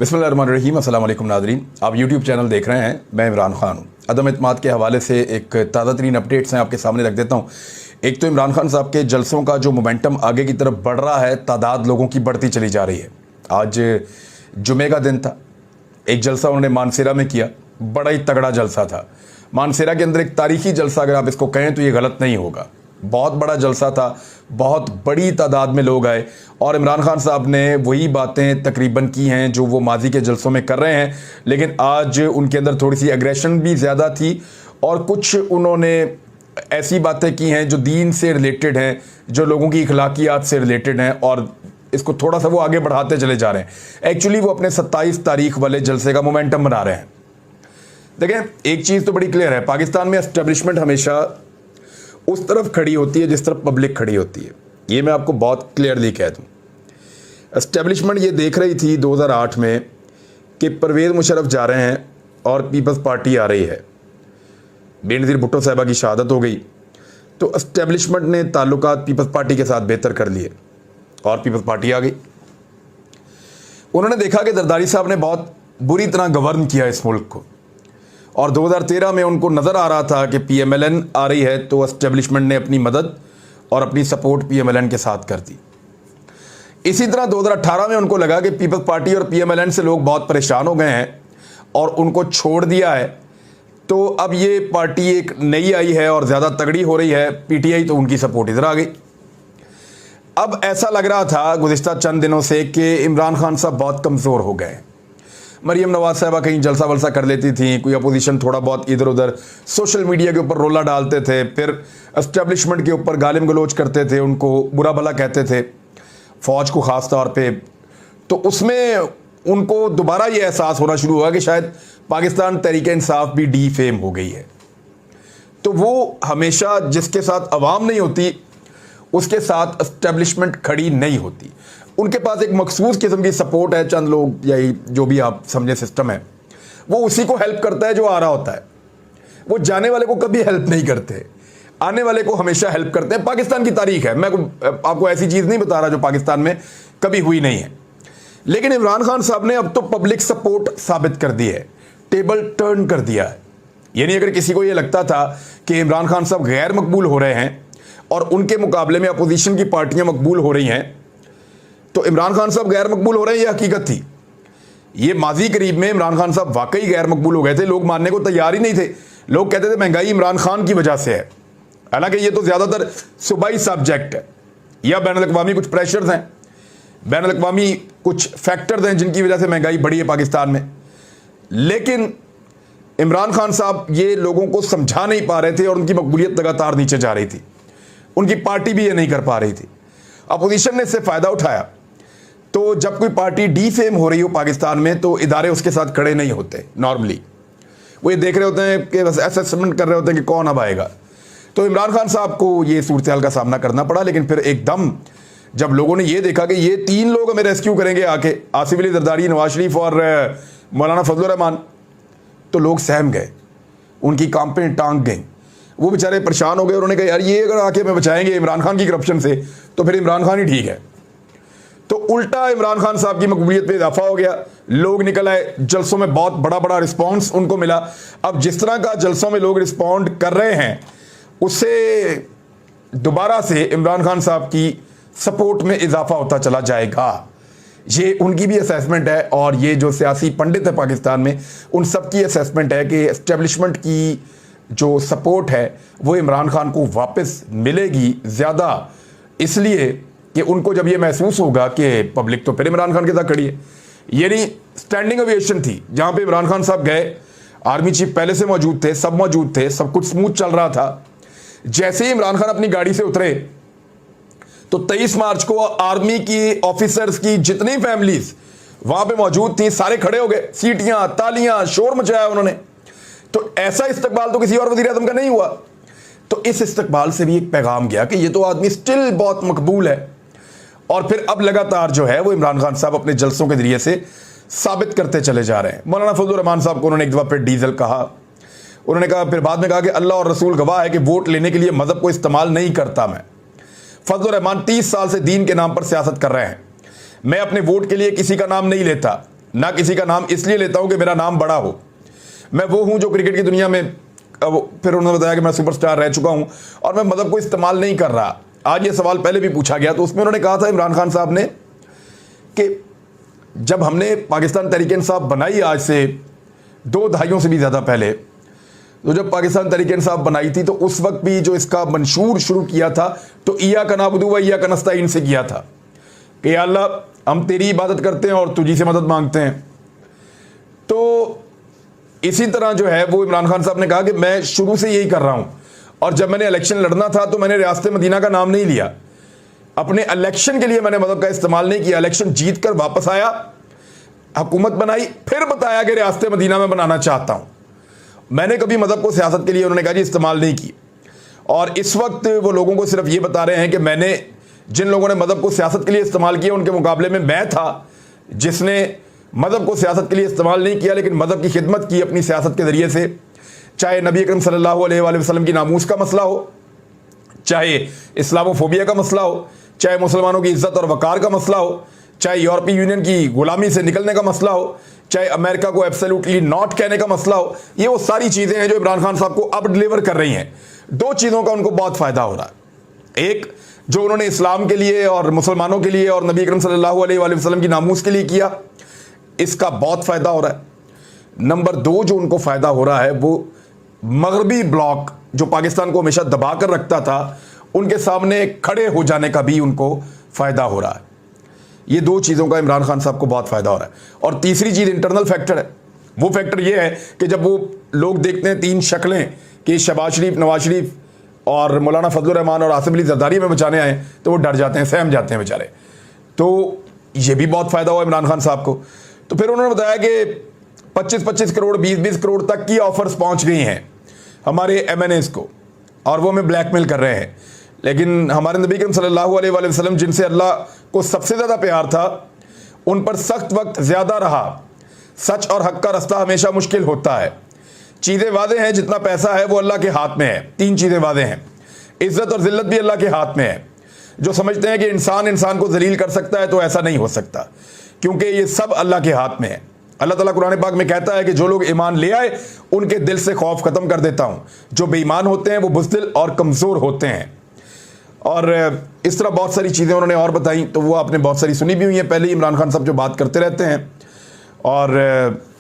बिस्मिल्लाहिर्रहमानिर्रहीम। अस्सलाम वालेकुम नाज़रीन, आप यूट्यूब चैनल देख रहे हैं। मैं इमरान खान हूँ। अदम एतमाद के हवाले से एक ताज़ा तरीन अपडेट्स हैं आपके सामने रख देता हूँ। एक तो इमरान खान साहब के जलसों का जो मोमेंटम आगे की तरफ बढ़ रहा है, तादाद लोगों की बढ़ती चली जा रही है। आज जुमे का दिन था, एक जलसा उन्होंने मानसेरा में किया, बड़ा ही तगड़ा जलसा था। मानसेरा के अंदर एक तारीखी जलसा अगर आप इसको कहें तो ये गलत नहीं होगा। बहुत बड़ा जलसा था, बहुत बड़ी तादाद में लोग आए और इमरान खान साहब ने वही बातें तकरीबन की हैं जो वो माजी के जलसों में कर रहे हैं, लेकिन आज उनके अंदर थोड़ी सी एग्रेशन भी ज़्यादा थी और कुछ उन्होंने ऐसी बातें की हैं जो दीन से रिलेटेड हैं, जो लोगों की इखलाकियात से रिलेटेड हैं और इसको थोड़ा सा वो आगे बढ़ाते चले जा रहे हैं। एक्चुअली वो अपने 27 तारीख वाले जलसे का मोमेंटम बना रहे हैं। देखें, एक चीज़ तो बड़ी क्लियर है, पाकिस्तान में एस्टेब्लिशमेंट हमेशा उस तरफ खड़ी होती है जिस तरफ पब्लिक खड़ी होती है। ये मैं आपको बहुत क्लियरली कह दूँ। एस्टेब्लिशमेंट ये देख रही थी 2008 में कि परवेज़ मुशर्रफ जा रहे हैं और पीपल्स पार्टी आ रही है। बेनज़ीर भुट्टो साहिबा की शहादत हो गई तो एस्टेब्लिशमेंट ने ताल्लुकात पीपल्स पार्टी के साथ बेहतर कर लिए और पीपल्स पार्टी आ गई। उन्होंने देखा कि जरदारी साहब ने बहुत बुरी तरह गवर्न किया इस मुल्क को और 2013 में उनको नज़र आ रहा था कि PMLN आ रही है तो एस्टेब्लिशमेंट ने अपनी मदद और अपनी सपोर्ट PMLN के साथ कर दी। इसी तरह 2018 में उनको लगा कि पीपल्स पार्टी और PMLN से लोग बहुत परेशान हो गए हैं और उनको छोड़ दिया है, तो अब ये पार्टी एक नई आई है और ज़्यादा तगड़ी हो रही है, PTI, तो उनकी सपोर्ट इधर आ गई। अब ऐसा लग रहा था गुज़िश्ता चंद दिनों से कि इमरान खान साहब बहुत कमज़ोर हो गए। मरीम नवाज साहबा कहीं जलसा वलसा कर लेती थी, कोई अपोजिशन थोड़ा बहुत इधर उधर सोशल मीडिया के ऊपर रोला डालते थे, फिर एस्टेब्लिशमेंट के ऊपर गालिम गलोच करते थे, उनको बुरा भला कहते थे, फ़ौज को ख़ास तौर पे। तो उसमें उनको दोबारा ये एहसास होना शुरू हुआ कि शायद पाकिस्तान तहरीक-ए-इंसाफ भी डीफेम हो गई है। तो वो हमेशा जिसके साथ अवाम नहीं होती उसके साथ एस्टेब्लिशमेंट खड़ी नहीं होती। उनके पास एक मखसूस किस्म की सपोर्ट है, चंद लोग या जो भी आप समझे सिस्टम है, वो उसी को हेल्प करता है जो आ रहा होता है। वो जाने वाले को कभी हेल्प नहीं करते, आने वाले को हमेशा हेल्प करते हैं। पाकिस्तान की तारीख है, मैं आपको ऐसी चीज़ नहीं बता रहा जो पाकिस्तान में कभी हुई नहीं है। लेकिन इमरान खान साहब ने अब तो पब्लिक सपोर्ट साबित कर दी है, टेबल टर्न कर दिया है। यानी अगर किसी को ये लगता था कि इमरान खान साहब गैर मकबूल हो रहे हैं और उनके मुकाबले में अपोजिशन की पार्टियां मकबूल हो रही हैं, तो इमरान खान साहब गैर मकबूल हो रहे हैं, ये हकीकत थी। ये माजी करीब में इमरान खान साहब वाकई गैर मकबूल हो गए थे, लोग मानने को तैयार ही नहीं थे। लोग कहते थे महंगाई इमरान खान की वजह से है, हालांकि ये तो ज़्यादातर सूबाई सब्जेक्ट है या बैनुल-अक़वामी कुछ प्रेशर्स हैं, बैनुल-अक़वामी कुछ फैक्टर्स हैं जिनकी वजह से महंगाई बढ़ी है पाकिस्तान में। लेकिन इमरान खान साहब ये लोगों को समझा नहीं पा रहे थे और उनकी मकबूलियत लगातार नीचे जा रही थी। उनकी पार्टी भी ये नहीं कर पा रही थी, अपोजिशन ने इससे फ़ायदा उठाया। तो जब कोई पार्टी डीफेम हो रही हो पाकिस्तान में तो इदारे उसके साथ खड़े नहीं होते। नॉर्मली वो ये देख रहे होते हैं कि बस असेसमेंट कर रहे होते हैं कि कौन अब आएगा। तो इमरान खान साहब को ये सूरत हाल का सामना करना पड़ा। लेकिन फिर एकदम जब लोगों ने ये देखा कि ये 3 लोग हमें रेस्क्यू करेंगे आके, आसिफ अली जरदारी, नवाज शरीफ और मौलाना फजल रहमान, तो लोग सहम गए, उनकी कांपें टांग गई। वो बेचारे परेशान हो गए। उन्होंने कहा यार ये अगर आके हमें बचाएंगे इमरान खान की करप्शन से तो फिर इमरान खान ही ठीक है। तो उल्टा इमरान खान साहब की मकबूलियत में इजाफा हो गया, लोग निकल आए, जलसों में बहुत बड़ा बड़ा रिस्पॉन्स उनको मिला। अब जिस तरह का जलसों में लोग रिस्पॉन्ड कर रहे हैं उससे दोबारा से इमरान खान साहब की सपोर्ट में इजाफा होता चला जाएगा। ये उनकी भी असेसमेंट है और ये जो सियासी पंडित है पाकिस्तान में उन सब की असेसमेंट है कि एस्टेब्लिशमेंट की जो सपोर्ट है वो इमरान खान को वापस मिलेगी ज़्यादा, इसलिए कि उनको जब ये महसूस होगा कि पब्लिक तो फिर इमरान खान के साथ खड़ी है। यानी स्टैंडिंग ओवेशन थी जहाँ पे इमरान खान साहब गए, आर्मी चीफ पहले से मौजूद थे, सब मौजूद थे, सब कुछ स्मूथ चल रहा था। जैसे ही इमरान खान अपनी गाड़ी से उतरे तो 23 मार्च को आर्मी की ऑफिसर्स की जितनी फैमिलीज वहाँ पे मौजूद थी सारे खड़े हो गए, सीटियाँ, तालियाँ, शोर मचाया उन्होंने। तो ऐसा इस्तकबाल तो किसी और वज़ीर आज़म का नहीं हुआ। तो इस इस्तकबाल से भी एक पैगाम गया कि ये तो आदमी स्टिल बहुत मकबूल है। और फिर अब लगातार जो है वो इमरान खान साहब अपने जलसों के जरिए से साबित करते चले जा रहे हैं। मौलाना फजल रहमान साहब को उन्होंने एक दफ़ा फिर डीजल कहा। उन्होंने कहा, फिर बाद में कहा कि अल्लाह और रसूल गवाह है कि वोट लेने के लिए मज़हब को इस्तेमाल नहीं करता मैं। फजल रहमान 30 साल से दीन के नाम पर सियासत कर रहे हैं। मैं अपने वोट के लिए किसी का नाम नहीं लेता, ना किसी का नाम इसलिए लेता हूं कि मेरा नाम बड़ा हो। मैं वो हूं जो क्रिकेट की दुनिया में, फिर उन्होंने बताया कि मैं सुपरस्टार रह चुका हूं और मैं मदद को इस्तेमाल नहीं कर रहा। आज ये सवाल पहले भी पूछा गया, तो उसमें उन्होंने कहा था इमरान खान साहब ने कि जब हमने पाकिस्तान तहरीक-ए-इंसाफ बनाई आज से 2 दहाइयों से भी ज़्यादा पहले, तो जब पाकिस्तान तहरीक-ए-इंसाफ बनाई थी तो उस वक्त भी जो इसका मंशूर शुरू किया था तो इय्याका नअबुदु व इय्याका नस्तईन से किया था कि या अल्लाह हम तेरी इबादत करते हैं और तुझी से मदद मांगते हैं। तो इसी तरह जो है वो इमरान खान साहब ने कहा कि मैं शुरू से यही कर रहा हूं, और जब मैंने इलेक्शन लड़ना था तो मैंने रियासत मदीना का नाम नहीं लिया, अपने इलेक्शन के लिए मैंने मदद का इस्तेमाल नहीं किया। इलेक्शन जीत कर वापस आया, हुकूमत बनाई, फिर बताया कि रियासत मदीना में बनाना चाहता हूं। मैंने कभी मदद को सियासत के लिए, उन्होंने कहा जी, इस्तेमाल नहीं की। और इस वक्त वो लोगों को सिर्फ ये बता रहे हैं कि मैंने, जिन लोगों ने मदद को सियासत के लिए इस्तेमाल किया उनके मुकाबले में मैं था जिसने मदद को सियासत के लिए इस्तेमाल नहीं किया, लेकिन मदद की खिदमत की अपनी सियासत के ज़रिए से। चाहे नबी अकरम सल्लल्लाहु अलैहि वसल्लम की नामूस का मसला हो, चाहे इस्लामोफोबिया का मसला हो, चाहे मुसलमानों की इज्जत और वकार का मसला हो, चाहे यूरोपीय यूनियन की गुलामी से निकलने का मसला हो, चाहे अमेरिका को एब्सोल्युटली नॉट कहने का मसला हो, ये वो सारी चीज़ें हैं जो इमरान खान साहब को अब डिलीवर कर रही हैं। 2 चीज़ों का उनको बहुत फ़ायदा हो रहा है। एक, जो उन्होंने इस्लाम के लिए और मुसलमानों के लिए और नबी अकरम सल्लल्लाहु अलैहि वसल्लम की नामूस के लिए किया, इसका बहुत फ़ायदा हो रहा है। नंबर 2, जो उनको फ़ायदा हो रहा है वो मगरबी ब्लॉक जो पाकिस्तान को हमेशा दबा कर रखता था, उनके सामने खड़े हो जाने का भी उनको फ़ायदा हो रहा है। ये 2 चीज़ों का इमरान खान साहब को बहुत फ़ायदा हो रहा है। और तीसरी चीज़ इंटरनल फैक्टर है। वो फैक्टर ये है कि जब वो लोग देखते हैं 3 शक्लें कि शहबाज शरीफ, नवाज शरीफ और मौलाना फजलुर रहमान और आसिफ अली जरदारी में बचाने आए, तो वो डर जाते हैं, सहम जाते हैं बेचारे। तो ये भी बहुत फ़ायदा हुआ इमरान खान साहब को। तो फिर उन्होंने बताया कि 25-25 करोड़, 20-20 करोड़ तक की ऑफर्स पहुंच गई हैं हमारे MNAs को, और वो हमें ब्लैकमेल कर रहे हैं। लेकिन हमारे नबी करीम सल्लल्लाहु अलैहि वसल्लम, जिनसे अल्लाह को सबसे ज़्यादा प्यार था, उन पर सख्त वक्त ज़्यादा रहा। सच और हक का रास्ता हमेशा मुश्किल होता है। चीज़ें वादे हैं, जितना पैसा है वो अल्लाह के हाथ में है। 3 चीज़ें वादे हैं। इज़्ज़त और ज़िल्लत भी अल्लाह के हाथ में है। जो समझते हैं कि इंसान को जलील कर सकता है, तो ऐसा नहीं हो सकता, क्योंकि ये सब अल्लाह के हाथ में है। अल्लाह ताला कुरान पाक में कहता है कि जो लोग ईमान ले आए उनके दिल से खौफ ख़त्म कर देता हूँ। जो बेईमान होते हैं वो बुज़दिल और कमज़ोर होते हैं। और इस तरह बहुत सारी चीज़ें उन्होंने और बताई, तो वो आपने बहुत सारी सुनी भी हुई हैं। पहले ही इमरान खान साहब जो बात करते रहते हैं, और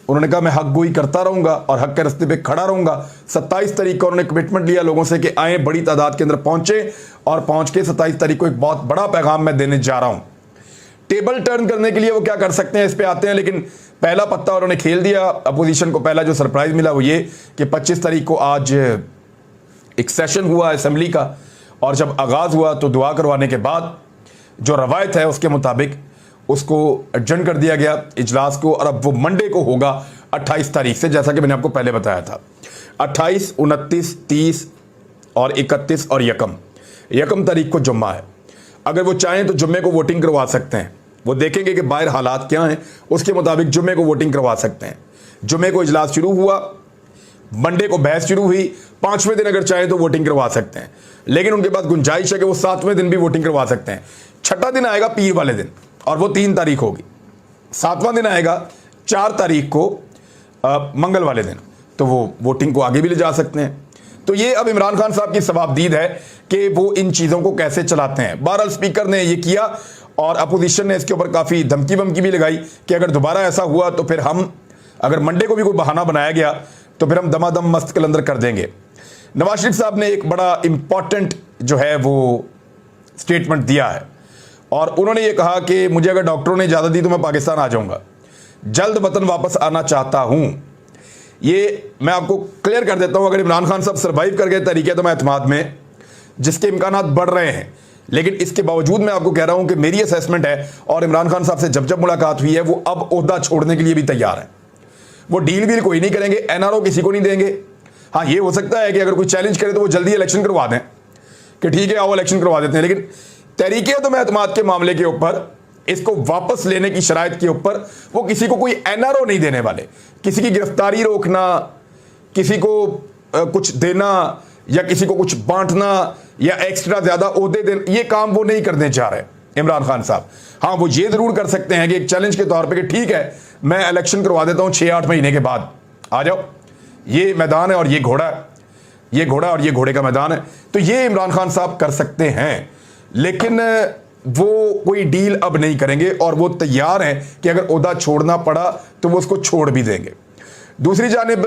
उन्होंने कहा मैं हक गोई करता रहूँगा और हक के रास्ते पे खड़ा रहूँगा। 27 तारीख को उन्होंने कमिटमेंट लिया लोगों से कि आए, बड़ी तादाद के अंदर पहुँचे, और पहुँच के 27 तारीख को एक बहुत बड़ा पैगाम मैं देने जा रहा हूँ। टेबल टर्न करने के लिए वो क्या कर सकते हैं, इस पे आते हैं। लेकिन पहला पत्ता उन्होंने खेल दिया। अपोजिशन को पहला जो सरप्राइज़ मिला वो ये कि 25 तारीख को आज एक सेशन हुआ असेंबली का, और जब आगाज़ हुआ तो दुआ करवाने के बाद जो रवायत है उसके मुताबिक उसको एडजर्न कर दिया गया इजलास को, और अब वो मंडे को होगा 28 तारीख से, जैसा कि मैंने आपको पहले बताया था। 28, 29, 30 और 31 और यकम तारीख को जुम्मा है। अगर वो चाहें तो जुम्मे को वोटिंग करवा सकते हैं। वो देखेंगे कि बाहर हालात क्या हैं, उसके मुताबिक जुम्मे को वोटिंग करवा सकते हैं। जुम्मे को इजलास शुरू हुआ, मंडे को बहस शुरू हुई, 5वें दिन अगर चाहें तो वोटिंग करवा सकते हैं। लेकिन उनके पास गुंजाइश है कि वो 7वें दिन भी वोटिंग करवा सकते हैं। 6ठा दिन आएगा पीर वाले दिन, और वो 3 तारीख होगी। 7वां दिन आएगा 4 तारीख को मंगल वाले दिन, तो वो वोटिंग को आगे भी ले जा सकते हैं। तो ये अब इमरान खान साहब की सवाबदीद है कि वो इन चीज़ों को कैसे चलाते हैं। बहरहाल स्पीकर ने ये किया, और अपोजिशन ने इसके ऊपर काफ़ी धमकी वमकी भी लगाई कि अगर दोबारा ऐसा हुआ तो फिर हम, अगर मंडे को भी कोई बहाना बनाया गया तो फिर हम दमादम मस्त कलंदर कर देंगे। नवाज शरीफ साहब ने एक बड़ा इंपॉर्टेंट जो है वो स्टेटमेंट दिया है, और उन्होंने ये कहा कि मुझे अगर डॉक्टरों ने इजाज़त दी तो मैं पाकिस्तान आ जाऊँगा, जल्द वतन वापस आना चाहता हूँ। ये मैं आपको क्लियर कर देता हूँ, अगर इमरान खान साहब सर्वाइव कर गए तरीके तो मैं एतमाद में, जिसके इम्कानात बढ़ रहे हैं, लेकिन इसके बावजूद मैं आपको कह रहा हूँ कि मेरी असेसमेंट है, और इमरान खान साहब से जब मुलाकात हुई है, वो अब ओहदा छोड़ने के लिए भी तैयार है। वो डील कोई नहीं करेंगे, NRO किसी को नहीं देंगे। हाँ, ये हो सकता है कि अगर कोई चैलेंज करे तो वो जल्दी इलेक्शन करवा दें कि ठीक है आओ इलेक्शन करवा देते हैं, लेकिन तरीके तो मैं एतमाद के मामले के ऊपर, इसको वापस लेने की शराइत के ऊपर वो किसी को कोई NRO नहीं देने वाले। किसी की गिरफ्तारी रोकना, किसी को कुछ देना, या किसी को कुछ बांटना, या एक्स्ट्रा ज़्यादा ओहदे देना, ये काम वो नहीं करने जा रहे इमरान खान साहब। हाँ, वो ये ज़रूर कर सकते हैं कि एक चैलेंज के तौर पे कि ठीक है मैं इलेक्शन करवा देता हूं 6-8 महीने के बाद, आ जाओ, ये मैदान है और ये घोड़ा है, ये घोड़ा और ये घोड़े का मैदान है। तो ये इमरान खान साहब कर सकते हैं, लेकिन वो कोई डील अब नहीं करेंगे और वो तैयार हैं कि अगर ओहदा छोड़ना पड़ा तो वो उसको छोड़ भी देंगे। दूसरी जानिब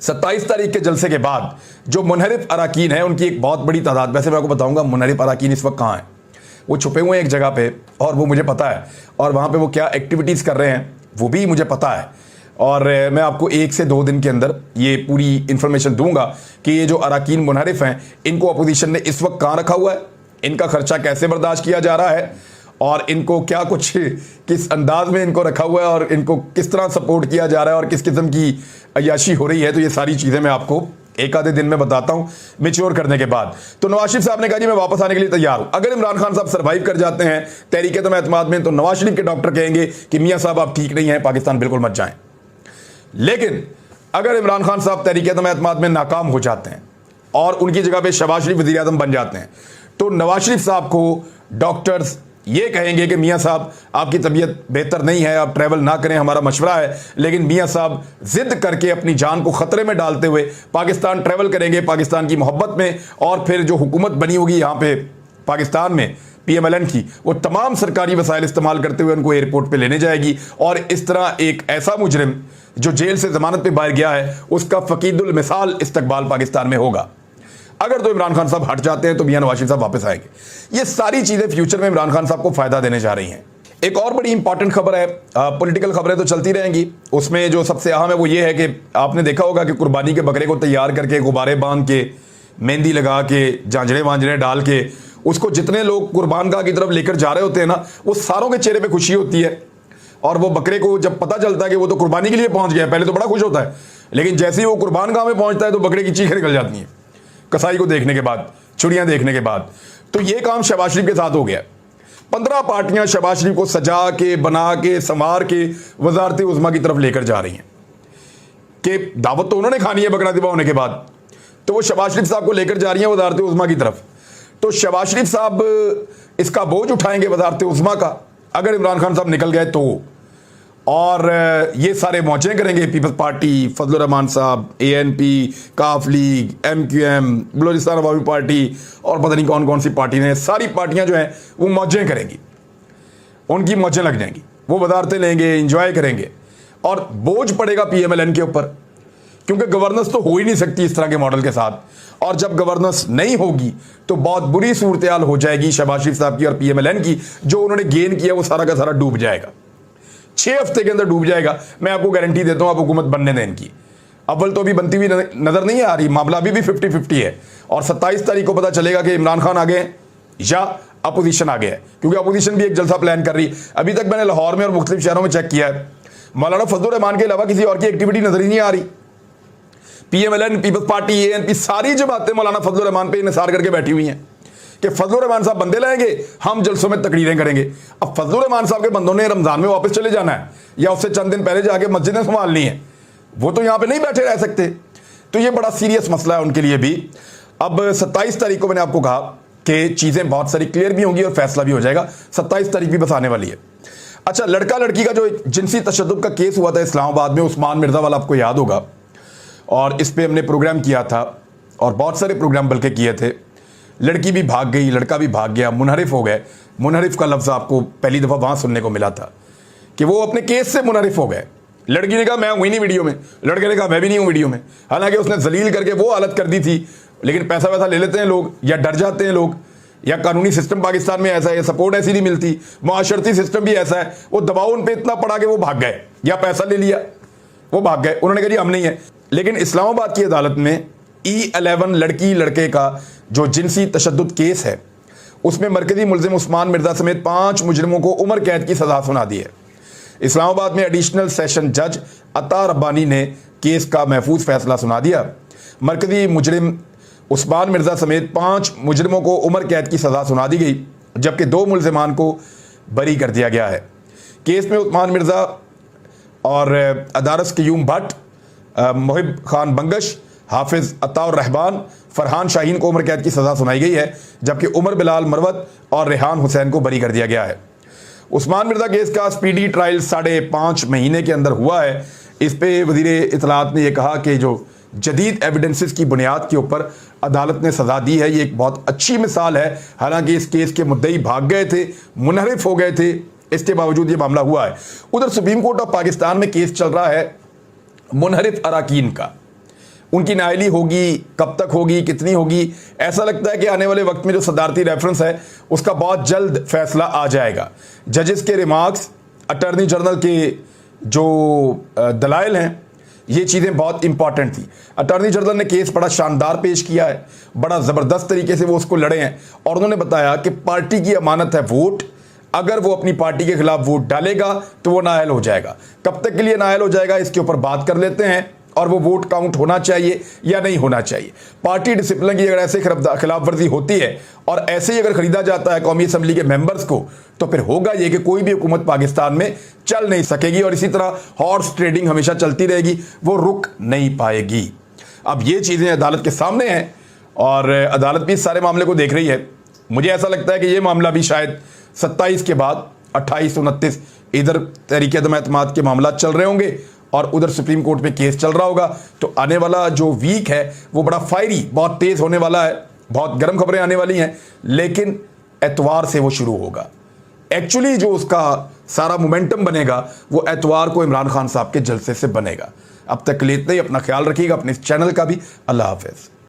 27 तारीख के जलसे के बाद जो मुनहरिफ अराकीन है उनकी एक बहुत बड़ी तादाद, वैसे मैं आपको बताऊंगा मुनहरिफ अराकीन इस वक्त कहाँ हैं, वो छुपे हुए हैं एक जगह पे और वो मुझे पता है, और वहाँ पे वो क्या एक्टिविटीज़ कर रहे हैं वो भी मुझे पता है, और मैं आपको 1 से 2 दिन के अंदर ये पूरी इंफॉर्मेशन दूंगा कि ये जो अराकीन मुनहरिफ हैं इनको अपोजिशन ने इस वक्त कहाँ रखा हुआ है, इनका खर्चा कैसे बर्दाश्त किया जा रहा है, और इनको क्या कुछ किस अंदाज में इनको रखा हुआ है, और इनको किस तरह सपोर्ट किया जा रहा है, और किस किस्म की अय्याशी हो रही है। तो ये सारी चीज़ें मैं आपको एक आधे दिन में बताता हूं मैच्योर करने के बाद। तो नवाज शरीफ साहब ने कहा जी मैं वापस आने के लिए तैयार हूं। अगर इमरान खान साहब सर्वाइव कर जाते हैं तहरीक एतमाद में, तो नवाज शरीफ के डॉक्टर कहेंगे कि मियां साहब आप ठीक नहीं हैं, पाकिस्तान बिल्कुल मत जाएं। लेकिन अगर इमरान खान साहब तहरीक एतमाद में नाकाम हो जाते हैं और उनकी जगह पे शहबाज शरीफ वज़ीर आज़म बन जाते हैं, तो नवाज शरीफ साहब को डॉक्टर्स ये कहेंगे कि मियां साहब आपकी तबीयत बेहतर नहीं है, आप ट्रैवल ना करें, हमारा मशवरा है। लेकिन मियां साहब जिद करके अपनी जान को खतरे में डालते हुए पाकिस्तान ट्रैवल करेंगे, पाकिस्तान की मोहब्बत में, और फिर जो हुकूमत बनी होगी यहाँ पे पाकिस्तान में PMLN की, वो तमाम सरकारी वसाइल इस्तेमाल करते हुए उनको एयरपोर्ट पे लेने जाएगी, और इस तरह एक ऐसा मुजरिम जो जेल से जमानत पे बाहर गया है उसका फकीदुल मिसाल इस्तकबाल पाकिस्तान में होगा। अगर तो इमरान खान साहब हट जाते हैं तो मियां नवाज शरीफ साहब वापस आएंगे। ये सारी चीजें फ्यूचर में इमरान खान साहब को फायदा देने जा रही हैं। एक और बड़ी इंपॉर्टेंट खबर है, पॉलिटिकल खबरें तो चलती रहेंगी, उसमें जो सबसे अहम है वो ये है कि आपने देखा होगा कि कुर्बानी के बकरे को तैयार करके, गुब्बारे बांध के, मेहंदी लगा के, झांझरे वांझरे डाल के, उसको जितने लोग कुर्बानगाह की तरफ लेकर जा रहे होते हैं ना, वो सारों के चेहरे पर खुशी होती है। और वो बकरे को जब पता चलता है कि वो तो कुर्बानी के लिए पहुंच गया, पहले तो बड़ा खुश होता है, लेकिन जैसे ही वो कुर्बानगाह में पहुंचता है तो बकरे की चीखें निकल जाती हैं कसाई को देखने के बाद, चुड़ियां देखने के बाद। तो ये काम शहबाज शरीफ के साथ हो गया। 15 पार्टियां शहबाज शरीफ को सजा के, बना के, संवार के वजारत उज़्मा की तरफ लेकर जा रही हैं कि दावत तो उन्होंने खानी है बकरा ज़िबा होने के बाद, तो वो शहबाज शरीफ साहब को लेकर जा रही हैं वजारत उज़्मा की तरफ। तो शहबाज शरीफ साहब इसका बोझ उठाएंगे वजारत उज़्मा का अगर इमरान खान साहब निकल गए तो, और ये सारे मौजें करेंगे पीपल्स पार्टी, फजलुर रहमान साहब, ANP, काफ लीग, MQM, बलोचिस्तान अवामी पार्टी, और पता नहीं कौन कौन सी पार्टी ने, सारी पार्टियां जो हैं वो मौजें करेंगी, उनकी मौजें लग जाएंगी, वो वजारतें लेंगे, इंजॉय करेंगे, और बोझ पड़ेगा PMLN के ऊपर, क्योंकि गवर्नेंस तो हो ही नहीं सकती इस तरह के मॉडल के साथ। और जब गवर्नेंस नहीं होगी तो बहुत बुरी सूरत हाल हो जाएगी शहबाज शरीफ साहब की और PMLN की। जो उन्होंने गेन किया वो सारा का सारा डूब जाएगा, 6 हफ्ते के अंदर डूब जाएगा। मैं आपको गारंटी देता हूं, आप हुकूमत बनने दें इनकी। अव्वल तो अभी बनती हुई नजर नहीं आ रही, मामला अभी भी 50-50 है, और 27 तारीख को पता चलेगा कि इमरान खान आ गए या अपोजिशन आ गया है, क्योंकि अपोजिशन भी एक जलसा प्लान कर रही है। अभी तक मैंने लाहौर में और मुख्तलिफ शहरों में चेक किया है, मौलाना फजलुर रहमान के अलावा किसी और की एक्टिविटी नजर ही नहीं आ रही। PMLN, पीपल्स पार्टी, ANP, सारी जमातें मौलाना फजलुर रहमान पे इंसार करके बैठी हुई हैं कि फजलुर रहमान साहब बंदे लाएंगे, हम जलसों में तकरीरें करेंगे। अब फजलुर रहमान साहब के बंदों ने रमजान में वापस चले जाना है या उससे चंद दिन पहले जाके मस्जिदें संभालनी है, वो तो यहाँ पे नहीं बैठे रह सकते। तो ये बड़ा सीरियस मसला है उनके लिए भी। अब 27 तारीख को मैंने आपको कहा कि चीज़ें बहुत सारी क्लियर भी होंगी और फैसला भी हो जाएगा। 27 तारीख भी बस आने वाली है। अच्छा, लड़का लड़की का जो जिनसी तशद्दुद का केस हुआ था इस्लामाबाद में, उस्मान मिर्जा वाला आपको याद होगा, और इस पर हमने प्रोग्राम किया था और बहुत सारे प्रोग्राम बल्कि किए थे। लड़की भी भाग गई, लड़का भी भाग गया, मुनहरिफ हो गए। मुनहरिफ का लफ्ज़ आपको पहली दफ़ा वहाँ सुनने को मिला था कि वो अपने केस से मुनहरिफ हो गए। लड़की ने कहा मैं हुई नहीं वीडियो में, लड़के ने कहा मैं भी नहीं हूँ वीडियो में, हालांकि उसने जलील करके वो हालत कर दी थी। लेकिन पैसा वैसा ले लेते हैं लोग, या डर जाते हैं लोग, या कानूनी सिस्टम पाकिस्तान में ऐसा है, सपोर्ट ऐसी नहीं मिलती, मुआशरती सिस्टम भी ऐसा है, वो दबाव उन पर इतना पड़ा कि वो भाग गए, या पैसा ले लिया वो भाग गए। उन्होंने कहा जी हम नहीं है। लेकिन इस्लामाबाद की अदालत में E11 लड़की लड़के का जो जिनसी तशद्दुद केस है, उसमें मरकजी मुलजिम उस्मान मिर्जा समेत 5 मुजरिमों को उम्र कैद की सजा सुना दी है। इस्लामाबाद में एडिशनल सेशन जज अता रब्बानी ने केस का महफूज फैसला सुना दिया। मरकजी मुजरिम उस्मान मिर्जा समेत 5 मुजरिमों को उम्र कैद की सजा सुना दी गई, जबकि 2 मुलजिमान को बरी कर दिया गया है। केस में उस्मान मिर्जा और अदारस क्यूम भट्ट, मोहिब खान बंगश, हाफिज अताउर रहमान, फरहान शाहीन को उम्र कैद की सज़ा सुनाई गई है, जबकि उमर बिलाल मरवत और रेहान हुसैन को बरी कर दिया गया है। उस्मान मिर्ज़ा केस का स्पीडी ट्रायल 5.5 महीने के अंदर हुआ है। इस पे वज़ीर इत्तलात ने यह कहा कि जो जदीद एविडेंसेस की बुनियाद के ऊपर अदालत ने सज़ा दी है, ये एक बहुत अच्छी मिसाल है। हालांकि इस केस के मुद्दई भाग गए थे, मुनहरिफ हो गए थे, इसके बावजूद ये मामला हुआ है। उधर सुप्रीम कोर्ट ऑफ पाकिस्तान में केस चल रहा है मुनहरिफ अराकीन का। उनकी नाअहली होगी, कब तक होगी, कितनी होगी? ऐसा लगता है कि आने वाले वक्त में जो सदारती रेफरेंस है उसका बहुत जल्द फैसला आ जाएगा। जजेस के रिमार्क्स, अटॉर्नी जनरल के जो दलाइल हैं, ये चीज़ें बहुत इंपॉर्टेंट थी। अटॉर्नी जनरल ने केस बड़ा शानदार पेश किया है, बड़ा ज़बरदस्त तरीके से वो उसको लड़े हैं और उन्होंने बताया कि पार्टी की अमानत है वोट। अगर वो अपनी पार्टी के खिलाफ वोट डालेगा तो वो नाअहल हो जाएगा। कब तक के लिए नाअहल हो जाएगा इसके ऊपर बात कर लेते हैं, और वो वोट काउंट होना चाहिए या नहीं होना चाहिए। पार्टी डिसिप्लिन की अगर ऐसे खिलाफ वर्जी होती है और ऐसे ही अगर खरीदा जाता है कौमी असम्बली के मेंबर्स को, तो फिर होगा ये कि कोई भी हुकूमत पाकिस्तान में चल नहीं सकेगी और इसी तरह हॉर्स ट्रेडिंग हमेशा चलती रहेगी, वो रुक नहीं पाएगी। अब ये चीज़ें अदालत के सामने हैं और अदालत भी इस सारे मामले को देख रही है। मुझे ऐसा लगता है कि ये मामला भी शायद 27 के बाद 28, 29 इधर तहरीक अदम एतमाद के मामला चल रहे होंगे और उधर सुप्रीम कोर्ट में केस चल रहा होगा। तो आने वाला जो वीक है वो बड़ा फायरी, बहुत तेज़ होने वाला है, बहुत गर्म खबरें आने वाली हैं, लेकिन एतवार से वो शुरू होगा। एक्चुअली जो उसका सारा मोमेंटम बनेगा वो एतवार को इमरान खान साहब के जलसे से बनेगा। अब तक के लिए इतना ही। अपना ख्याल रखिएगा, अपने इस चैनल का भी। अल्लाह हाफिज़।